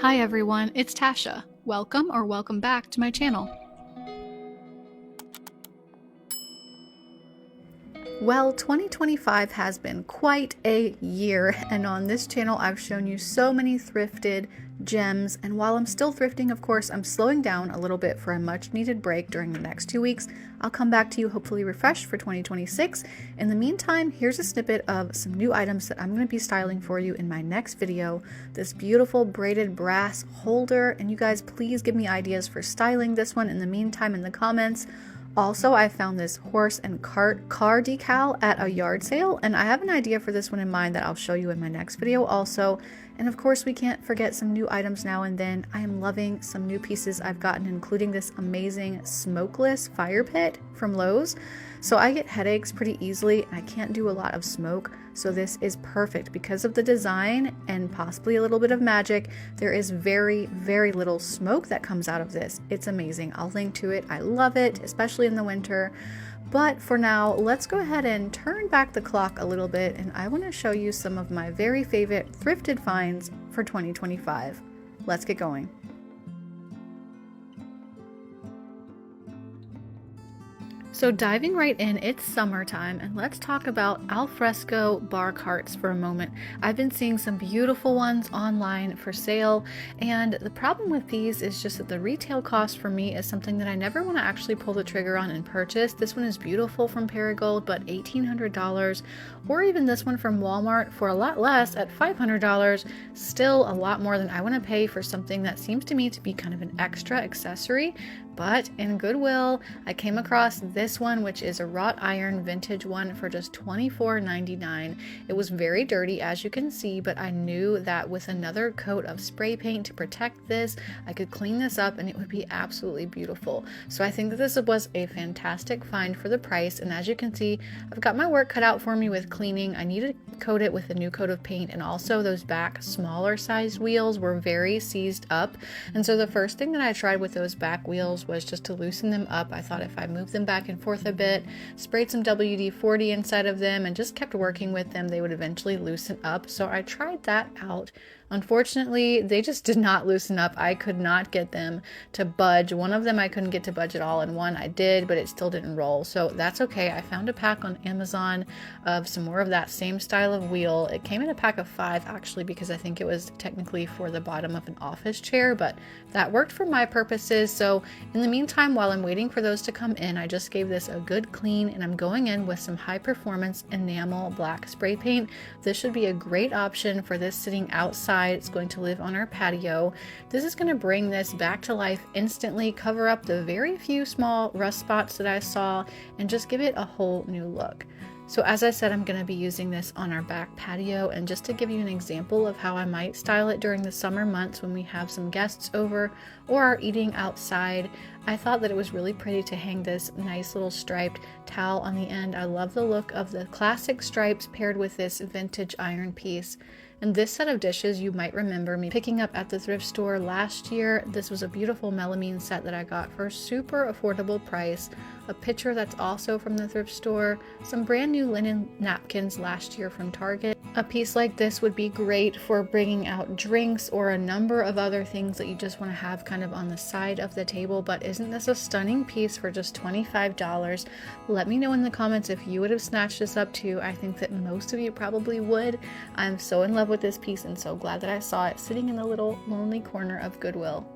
Hi everyone, it's Tasha. Welcome or welcome back to my channel. Well, 2025 has been quite a year, and on this channel I've shown you so many thrifted gems, and while I'm still thrifting, of course, I'm slowing down a little bit for a much needed break during the next 2 weeks. I'll come back to you hopefully refreshed for 2026. In the meantime, here's a snippet of some new items that I'm going to be styling for you in my next video. This beautiful braided brass holder, and you guys please give me ideas for styling this one in the meantime in the comments. Also, I found this horse and cart car decal at a yard sale, and I have an idea for this one in mind that I'll show you in my next video also. And of course, we can't forget some new items now and then. I am loving some new pieces I've gotten, including this amazing smokeless fire pit from Lowe's. So I get headaches pretty easily, and I can't do a lot of smoke. So this is perfect because of the design and possibly a little bit of magic. There is very, very little smoke that comes out of this. It's amazing. I'll link to it. I love it, especially in the winter. But for now, let's go ahead and turn back the clock a little bit, and I want to show you some of my very favorite thrifted finds for 2025. Let's get going. So diving right in, it's summertime, and let's talk about alfresco bar carts for a moment. I've been seeing some beautiful ones online for sale, and the problem with these is just that the retail cost for me is something that I never want to actually pull the trigger on and purchase. This one is beautiful from Perigold, but $1,800, or even this one from Walmart for a lot less at $500, still a lot more than I want to pay for something that seems to me to be kind of an extra accessory. But in Goodwill, I came across this one, which is a wrought iron vintage one for just $24.99. It was very dirty, as you can see, but I knew that with another coat of spray paint to protect this, I could clean this up and it would be absolutely beautiful. So I think that this was a fantastic find for the price. And as you can see, I've got my work cut out for me with cleaning. I need to coat it with a new coat of paint, and also those back smaller sized wheels were very seized up. And so the first thing that I tried with those back wheels was just to loosen them up. I thought if I moved them back and forth a bit, sprayed some WD-40 inside of them, and just kept working with them, they would eventually loosen up. So I tried that out. Unfortunately, they just did not loosen up. I could not get them to budge. One of them I couldn't get to budge at all, and one I did, but it still didn't roll. So that's okay. I found a pack on Amazon of some more of that same style of wheel. It came in a pack of 5 actually, because I think it was technically for the bottom of an office chair, but that worked for my purposes. So in the meantime, while I'm waiting for those to come in, I just gave this a good clean, and I'm going in with some high performance enamel black spray paint. This should be a great option for this sitting outside. It's going to live on our patio. This is going to bring this back to life instantly, cover up the very few small rust spots that I saw, and just give it a whole new look. So as I said, I'm going to be using this on our back patio, and just to give you an example of how I might style it during the summer months when we have some guests over or are eating outside, I thought that it was really pretty to hang this nice little striped towel on the end. I love the look of the classic stripes paired with this vintage iron piece. And this set of dishes you might remember me picking up at the thrift store last year. This was a beautiful melamine set that I got for a super affordable price. A pitcher that's also from the thrift store. Some brand new linen napkins last year from Target. A piece like this would be great for bringing out drinks or a number of other things that you just want to have kind of on the side of the table. But isn't this a stunning piece for just $25? Let me know in the comments if you would have snatched this up too. I think that most of you probably would. I'm so in love with this piece and so glad that I saw it sitting in the little lonely corner of Goodwill.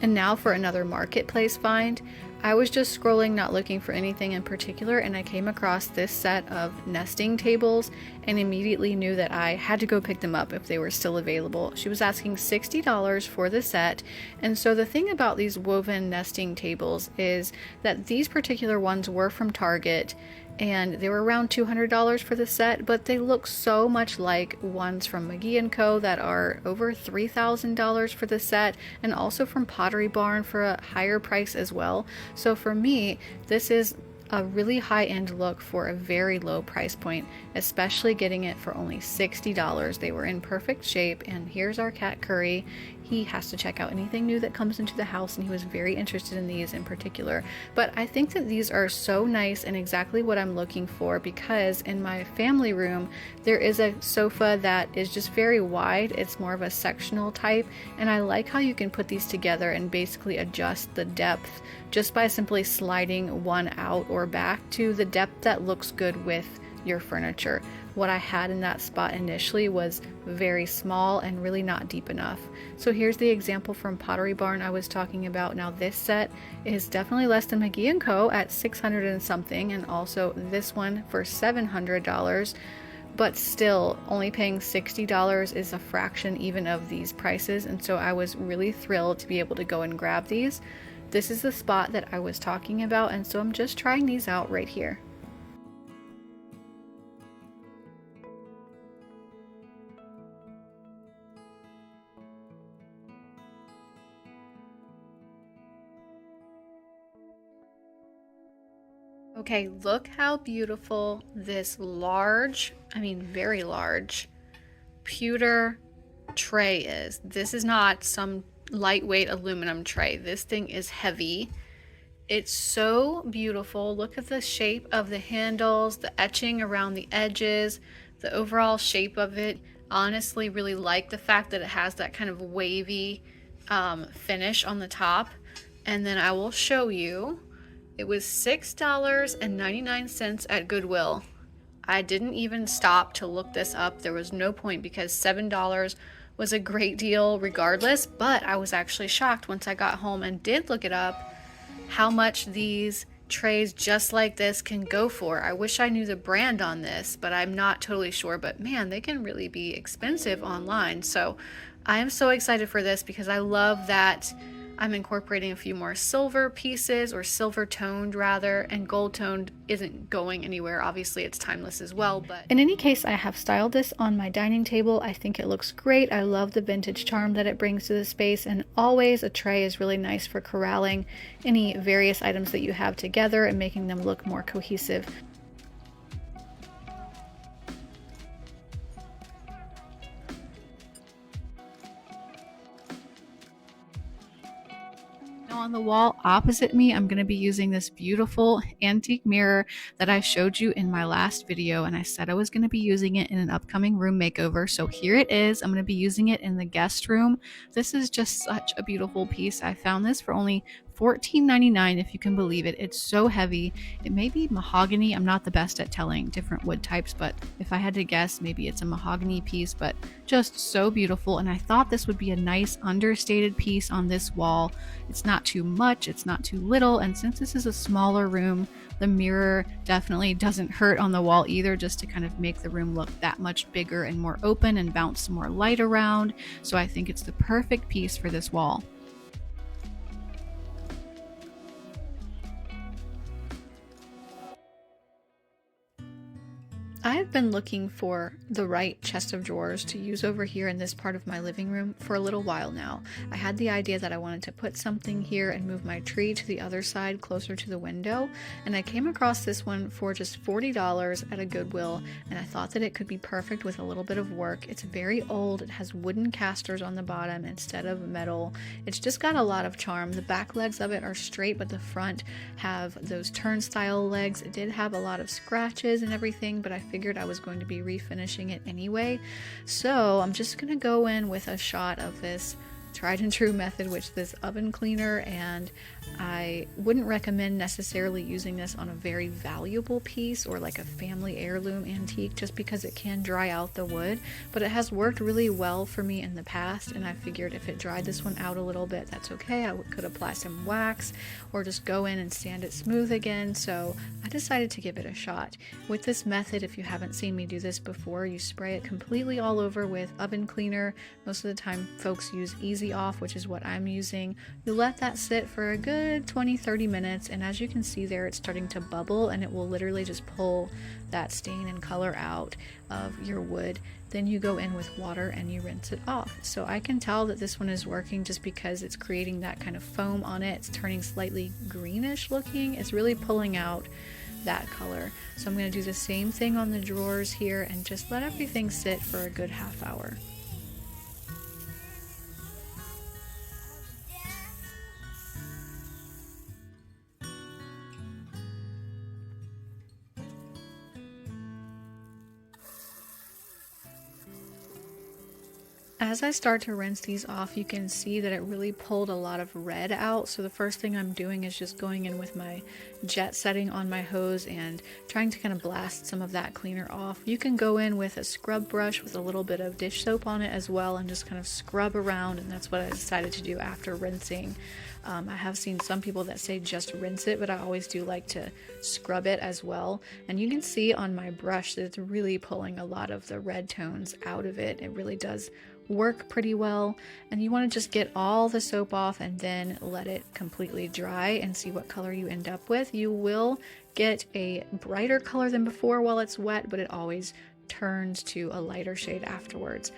And now for another marketplace find. I was just scrolling, not looking for anything in particular, and I came across this set of nesting tables and immediately knew that I had to go pick them up if they were still available. She was asking $60 for the set, and so the thing about these woven nesting tables is that these particular ones were from Target, and they were around $200 for the set, but they look so much like ones from McGee & Co. that are over $3,000 for the set, and also from Pottery Barn for a higher price as well. So for me, this is a really high-end look for a very low price point, especially getting it for only $60. They were in perfect shape, and here's our cat Curry. He has to check out anything new that comes into the house, and he was very interested in these in particular. But I think that these are so nice and exactly what I'm looking for, because in my family room there is a sofa that is just very wide. It's more of a sectional type, and I like how you can put these together and basically adjust the depth just by simply sliding one out or back to the depth that looks good with your furniture. What I had in that spot initially was very small and really not deep enough. So here's the example from Pottery Barn I was talking about. Now this set is definitely less than McGee & Co. at $600 and something, and also this one for $700. But still, only paying $60 is a fraction even of these prices, and so I was really thrilled to be able to go and grab these. This is the spot that I was talking about, and so I'm just trying these out right here. Okay, look how beautiful this large, I mean very large, pewter tray is. This is not some lightweight aluminum tray. This thing is heavy. It's so beautiful. Look at the shape of the handles, the etching around the edges, the overall shape of it. Honestly, really like the fact that it has that kind of wavy finish on the top. And then I will show you. It was $6.99 at Goodwill. I didn't even stop to look this up. There was no point, because $7 was a great deal regardless, but I was actually shocked once I got home and did look it up how much these trays just like this can go for. I wish I knew the brand on this, but I'm not totally sure. But man, they can really be expensive online. So I am so excited for this, because I love that I'm incorporating a few more silver pieces, or silver toned rather, and gold toned isn't going anywhere. Obviously it's timeless as well, but in any case, I have styled this on my dining table. I think it looks great. I love the vintage charm that it brings to the space, and always a tray is really nice for corralling any various items that you have together and making them look more cohesive. On the wall opposite me, I'm going to be using this beautiful antique mirror that I showed you in my last video, and I said I was going to be using it in an upcoming room makeover. So here it is. I'm going to be using it in the guest room. This is just such a beautiful piece. I found this for only $14.99, if you can believe it. It's so heavy. It may be mahogany. I'm not the best at telling different wood types, but if I had to guess, maybe it's a mahogany piece, but just so beautiful. And I thought this would be a nice understated piece on this wall. It's not too much, it's not too little, and since this is a smaller room, the mirror definitely doesn't hurt on the wall either, just to kind of make the room look that much bigger and more open and bounce some more light around. So I think it's the perfect piece for this wall. I've been looking for the right chest of drawers to use over here in this part of my living room for a little while now. I had the idea that I wanted to put something here and move my tree to the other side closer to the window, and I came across this one for just $40 at a Goodwill, and I thought that it could be perfect with a little bit of work. It's very old. It has wooden casters on the bottom instead of metal. It's just got a lot of charm. The back legs of it are straight, but the front have those turnstile legs. It did have a lot of scratches and everything, but I figured I was going to be refinishing it anyway. So I'm just going to go in with a shot of this tried and true method, which is this oven cleaner, and I wouldn't recommend necessarily using this on a very valuable piece or like a family heirloom antique, just because it can dry out the wood, but it has worked really well for me in the past, and I figured if it dried this one out a little bit, that's okay. I could apply some wax or just go in and sand it smooth again, so I decided to give it a shot. With this method, if you haven't seen me do this before, you spray it completely all over with oven cleaner. Most of the time folks use easy easy off, which is what I'm using. You let that sit for a good 20-30 minutes, and as you can see there, it's starting to bubble, and it will literally just pull that stain and color out of your wood. Then you go in with water and you rinse it off. So I can tell that this one is working just because it's creating that kind of foam on it. It's turning slightly greenish looking. It's really pulling out that color. So I'm going to do the same thing on the drawers here and just let everything sit for a good half hour. As I start to rinse these off, you can see that it really pulled a lot of red out. So the first thing I'm doing is just going in with my jet setting on my hose and trying to kind of blast some of that cleaner off. You can go in with a scrub brush with a little bit of dish soap on it as well and just kind of scrub around, and that's what I decided to do after rinsing. I have seen some people that say just rinse it, but I always do like to scrub it as well. And you can see on my brush that it's really pulling a lot of the red tones out of it. It really does work pretty well. And you want to just get all the soap off and then let it completely dry and see what color you end up with. You will get a brighter color than before while it's wet, but it always turns to a lighter shade afterwards.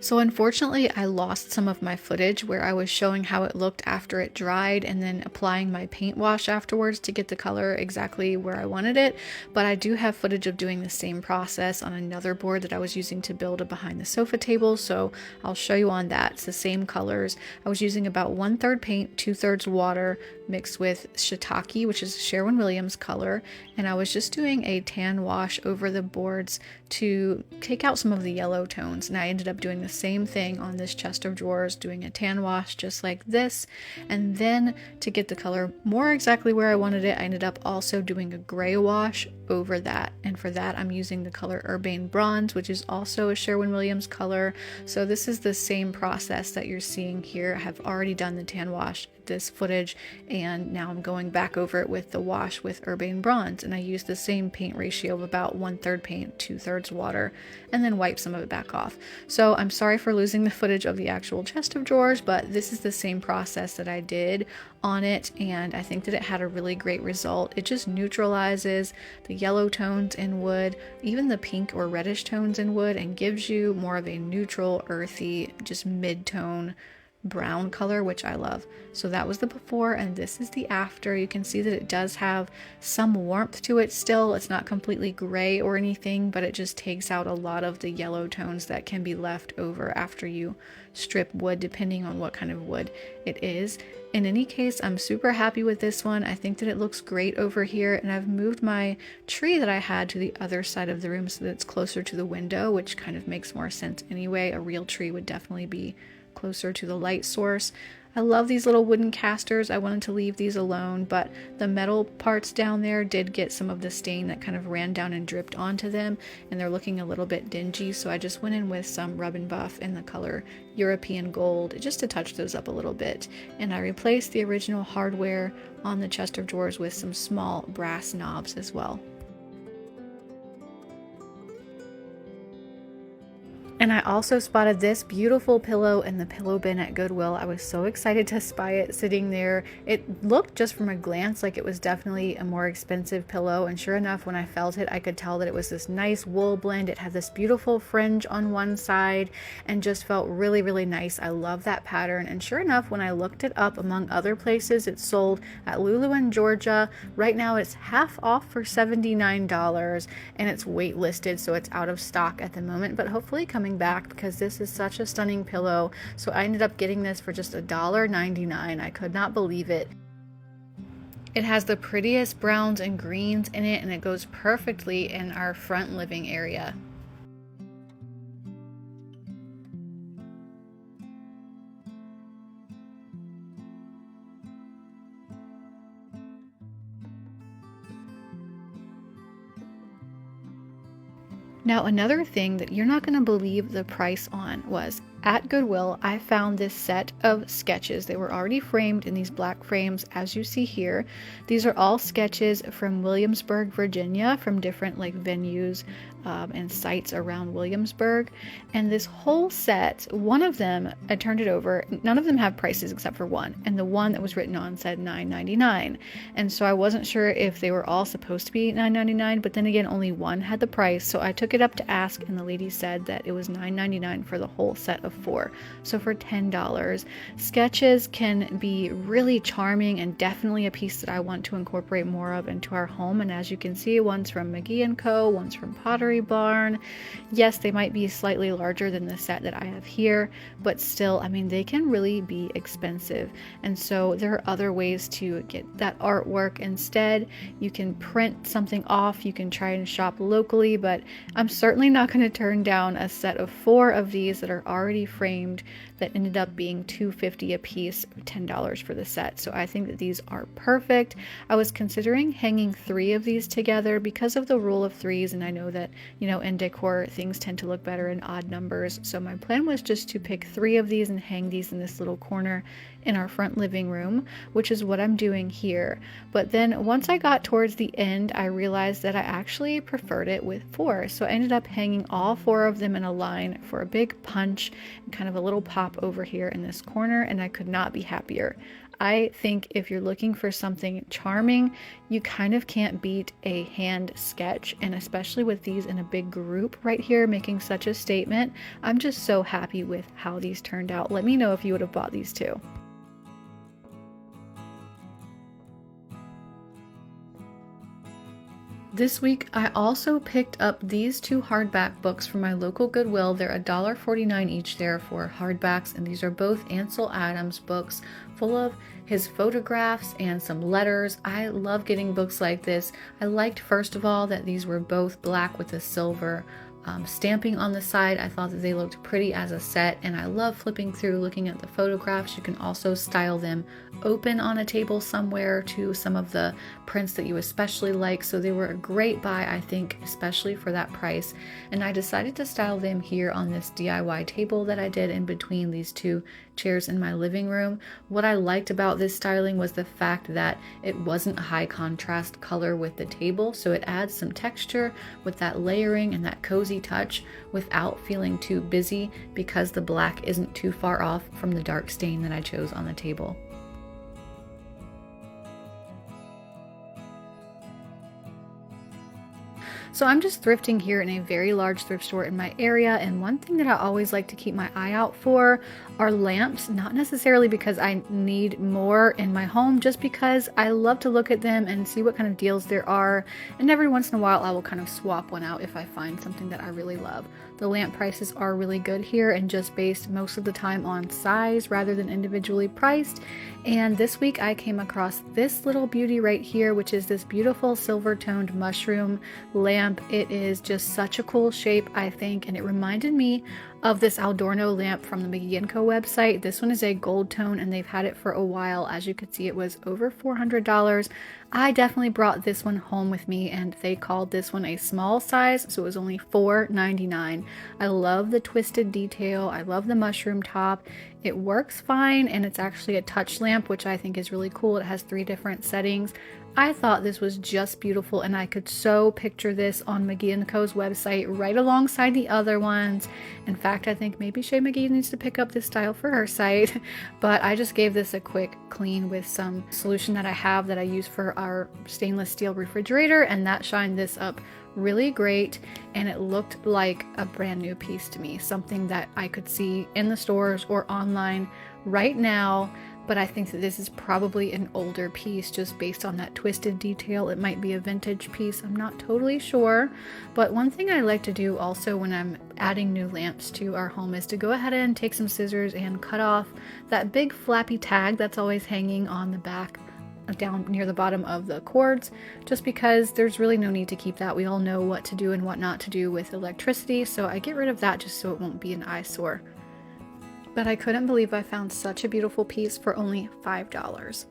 So unfortunately, I lost some of my footage where I was showing how it looked after it dried and then applying my paint wash afterwards to get the color exactly where I wanted it. But I do have footage of doing the same process on another board that I was using to build a behind the sofa table. So I'll show you on that. It's the same colors. I was using about 1/3 paint, 2/3 water mixed with shiitake, which is Sherwin-Williams color. And I was just doing a tan wash over the boards to take out some of the yellow tones. And I ended up doing the same thing on this chest of drawers, doing a tan wash just like this. And then to get the color more exactly where I wanted it, I ended up also doing a gray wash over that. And for that, I'm using the color Urbane Bronze, which is also a Sherwin-Williams color. So this is the same process that you're seeing here. I have already done the tan wash, this footage, and now I'm going back over it with the wash with Urbane Bronze, and I use the same paint ratio of about 1/3 paint, 2/3 water, and then wipe some of it back off. So I'm sorry for losing the footage of the actual chest of drawers, but this is the same process that I did on it, and I think that it had a really great result. It just neutralizes the yellow tones in wood, even the pink or reddish tones in wood, and gives you more of a neutral, earthy, just mid-tone brown color, which I love. So that was the before, and this is the after. You can see that it does have some warmth to it still. It's not completely gray or anything, but it just takes out a lot of the yellow tones that can be left over after you strip wood, depending on what kind of wood it is. In any case, I'm super happy with this one. I think that it looks great over here, and I've moved my tree that I had to the other side of the room so that it's closer to the window, which kind of makes more sense anyway. A real tree would definitely be closer to the light source. I love these little wooden casters. I wanted to leave these alone, but the metal parts down there did get some of the stain that kind of ran down and dripped onto them, and they're looking a little bit dingy, so I just went in with some Rub and Buff in the color European Gold just to touch those up a little bit. And I replaced the original hardware on the chest of drawers with some small brass knobs as well. And I also spotted this beautiful pillow in the pillow bin at Goodwill. I was so excited to spy it sitting there. It looked just from a glance like it was definitely a more expensive pillow, and sure enough, when I felt it, I could tell that it was this nice wool blend. It had this beautiful fringe on one side and just felt really, really nice. I love that pattern, and sure enough, when I looked it up among other places, it's sold at Lulu in Georgia. Right now, it's half off for $79, and it's waitlisted, so it's out of stock at the moment, but hopefully coming back because this is such a stunning pillow. So I ended up getting this for just $1.99. I could not believe it. It has the prettiest browns and greens in it, and it goes perfectly in our front living area. Now, another thing that you're not going to believe the price on was At Goodwill, I found this set of sketches. They were already framed in these black frames, as you see here. These are all sketches from Williamsburg, Virginia, from different like venues and sites around Williamsburg. And this whole set, one of them, I turned it over. None of them have prices except for one, and the one that was written on said $9.99. And so I wasn't sure if they were all supposed to be $9.99, but then again, only one had the price. So I took it up to ask, and the lady said that it was $9.99 for the whole set of 4. So for $10. Sketches can be really charming and definitely a piece that I want to incorporate more of into our home. And as you can see, one's from McGee&Co, one's from Pottery Barn. Yes, they might be slightly larger than the set that I have here, but still, I mean, they can really be expensive. And so there are other ways to get that artwork instead. You can print something off, you can try and shop locally, but I'm certainly not going to turn down a set of 4 of these that are already framed that ended up being $2.50 a piece, $10 for the set. So I think that these are perfect. I was considering hanging 3 of these together because of the rule of 3s, and I know that, you know, in decor things tend to look better in odd numbers. So my plan was just to pick 3 of these and hang these in this little corner in our front living room, which is what I'm doing here. But then once I got towards the end, I realized that I actually preferred it with 4. So I ended up hanging all 4 of them in a line for a big punch and kind of a little pop over here in this corner, and I could not be happier. I think if you're looking for something charming, you kind of can't beat a hand sketch, and especially with these in a big group right here making such a statement. I'm just so happy with how these turned out. Let me know if you would have bought these too. This week, I also picked up these 2 hardback books from my local Goodwill. They're $1.49 each there for hardbacks, and these are both Ansel Adams books full of his photographs and some letters. I love getting books like this. I liked, first of all, that these were both black with a silver stamping on the side. I thought that they looked pretty as a set, and I love flipping through looking at the photographs. You can also style them open on a table somewhere to some of the prints that you especially like, so they were a great buy, I think, especially for that price. And I decided to style them here on this DIY table that I did in between these 2 chairs in my living room. What I liked about this styling was the fact that it wasn't a high contrast color with the table, so it adds some texture with that layering and that cozy touch without feeling too busy, because the black isn't too far off from the dark stain that I chose on the table. So I'm just thrifting here in a very large thrift store in my area, and one thing that I always like to keep my eye out for are lamps, not necessarily because I need more in my home, just because I love to look at them and see what kind of deals there are, and every once in a while I will kind of swap one out if I find something that I really love. The lamp prices are really good here and just based most of the time on size rather than individually priced. And this week I came across this little beauty right here, which is this beautiful silver toned mushroom lamp. It is just such a cool shape, I think, and it reminded me of this Aldorno lamp from the McGee&Co website. This one is a gold tone and they've had it for a while. As you could see, it was over $400. I definitely brought this one home with me, and they called this one a small size, so it was only $4.99. I love the twisted detail. I love the mushroom top. It works fine, and it's actually a touch lamp, which I think is really cool. It has 3 different settings. I thought this was just beautiful, and I could so picture this on McGee&Co's website right alongside the other ones. In fact, I think maybe Shay McGee needs to pick up this style for her site, but I just gave this a quick clean with some solution that I have that I use for our stainless steel refrigerator, and that shined this up really great, and it looked like a brand new piece to me, something that I could see in the stores or online right now. But I think that this is probably an older piece just based on that twisted detail. It might be a vintage piece, I'm not totally sure. But one thing I like to do also when I'm adding new lamps to our home is to go ahead and take some scissors and cut off that big flappy tag that's always hanging on the back down near the bottom of the cords, just because there's really no need to keep that. We all know what to do and what not to do with electricity, so I get rid of that just so it won't be an eyesore. But I couldn't believe I found such a beautiful piece for only $5.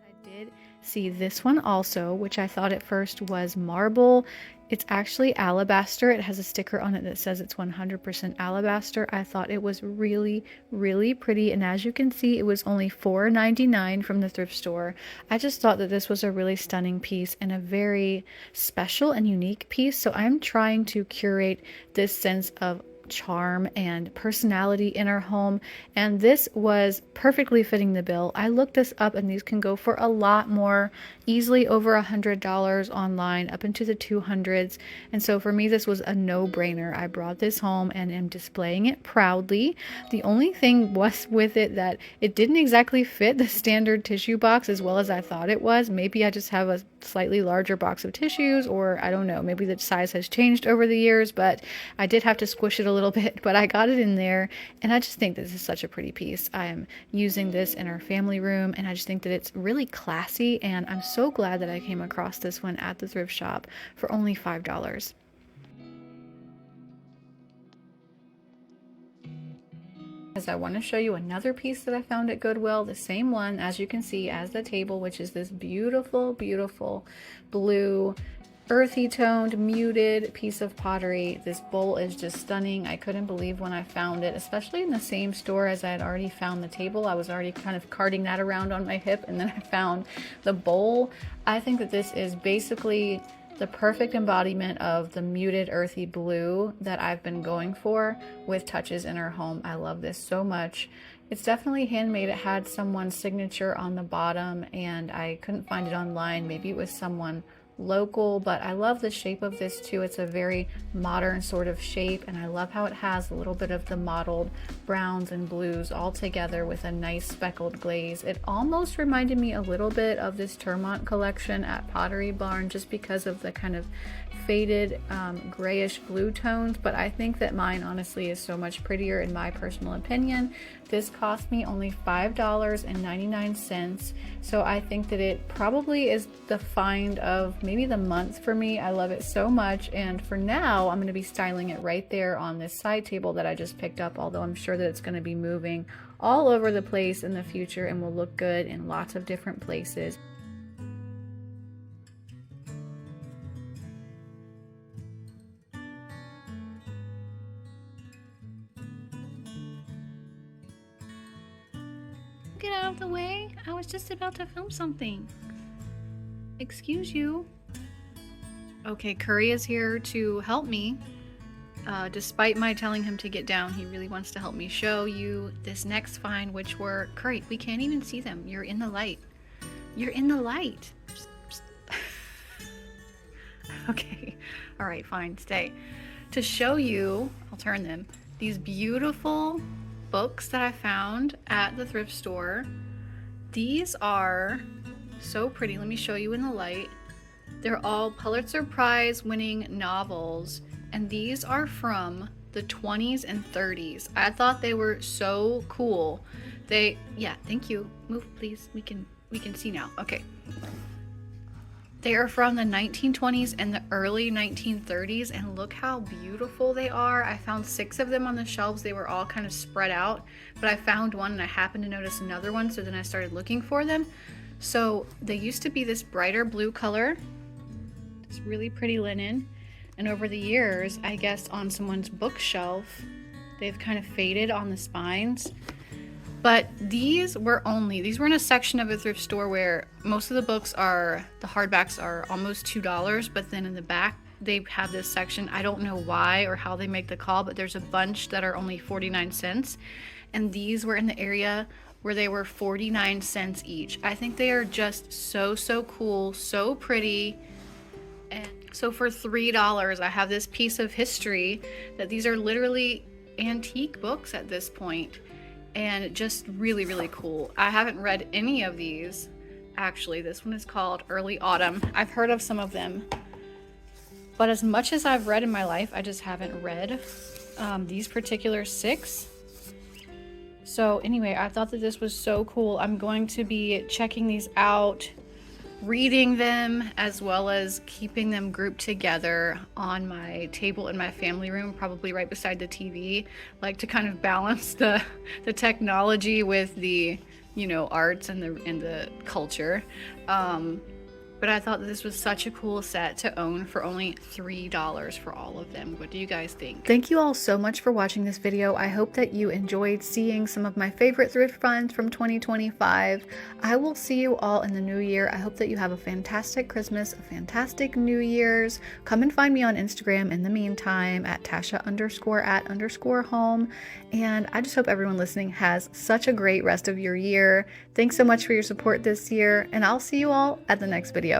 I did See this one also, which I thought at first was marble. It's actually alabaster. It has a sticker on it that says it's 100% alabaster. I thought it was really, really pretty. And as you can see, it was only $4.99 from the thrift store. I just thought that this was a really stunning piece and a very special and unique piece. So I'm trying to curate this sense of charm and personality in our home, and this was perfectly fitting the bill. I looked this up and these can go for a lot more, easily over $100 online, up into the 200s. And so for me this was a no-brainer. I brought this home and am displaying it proudly. The only thing was with it that it didn't exactly fit the standard tissue box as well as I thought it was. Maybe I just have a slightly larger box of tissues, or I don't know, maybe the size has changed over the years, but I did have to squish it a little bit, but I got it in there. And I just think this is such a pretty piece. I am using this in our family room, and I just think that it's really classy, and I'm so glad that I came across this one at the thrift shop for only $5. As I want to show you another piece that I found at Goodwill, the same one as you can see as the table, which is this beautiful, beautiful blue, earthy toned, muted piece of pottery. This bowl is just stunning. I couldn't believe when I found it, especially in the same store as I had already found the table. I was already kind of carting that around on my hip, and then I found the bowl. I think that this is basically the perfect embodiment of the muted earthy blue that I've been going for with touches in our home. I love this so much. It's definitely handmade. It had someone's signature on the bottom, and I couldn't find it online. Maybe it was someone local, but I love the shape of this too. It's a very modern sort of shape, and I love how it has a little bit of the mottled browns and blues all together with a nice speckled glaze. It almost reminded me a little bit of this Termont collection at Pottery Barn, just because of the kind of faded grayish blue tones, but I think that mine honestly is so much prettier in my personal opinion. This cost me only $5.99, so I think that it probably is the find of maybe the month for me. I love it so much, and for now I'm going to be styling it right there on this side table that I just picked up, although I'm sure that it's going to be moving all over the place in the future and will look good in lots of different places. Get out of the way. I was just about to film something. Excuse you. Okay, Curry is here to help me. Despite my telling him to get down, he really wants to help me show you this next find, which were, Curry, we can't even see them. You're in the light. You're in the light. Okay. All right, fine, stay. To show you, I'll turn them, these beautiful books that I found at the thrift store. These are so pretty. Let me show you in the light. They're all Pulitzer Prize winning novels, and these are from the 20s and 30s. I thought they were so cool. Yeah, thank you. Move, please. We can see now. Okay. They are from the 1920s and the early 1930s, and look how beautiful they are. I found 6 of them on the shelves. They were all kind of spread out, but I found one and I happened to notice another one, so then I started looking for them. So they used to be this brighter blue color, this really pretty linen, and over the years, I guess on someone's bookshelf, they've kind of faded on the spines. But these were in a section of a thrift store where most of the books the hardbacks are almost $2, but then in the back they have this section. I don't know why or how they make the call, but there's a bunch that are only 49 cents. And these were in the area where they were 49 cents each. I think they are just so cool, so pretty. And so for $3, I have this piece of history that these are literally antique books at this point. And just really cool. I haven't read any of these. Actually, this one is called Early Autumn. I've heard of some of them, but as much as I've read in my life, I just haven't read these particular 6. So anyway, I thought that this was so cool. I'm going to be checking these out, reading them, as well as keeping them grouped together on my table in my family room, probably right beside the TV, like to kind of balance the technology with the you know, arts and the culture. But I thought this was such a cool set to own for only $3 for all of them. What do you guys think? Thank you all so much for watching this video. I hope that you enjoyed seeing some of my favorite thrift finds from 2025. I will see you all in the new year. I hope that you have a fantastic Christmas, a fantastic New Year's. Come and find me on Instagram in the meantime at Tasha_at_home. And I just hope everyone listening has such a great rest of your year. Thanks so much for your support this year, and I'll see you all at the next video.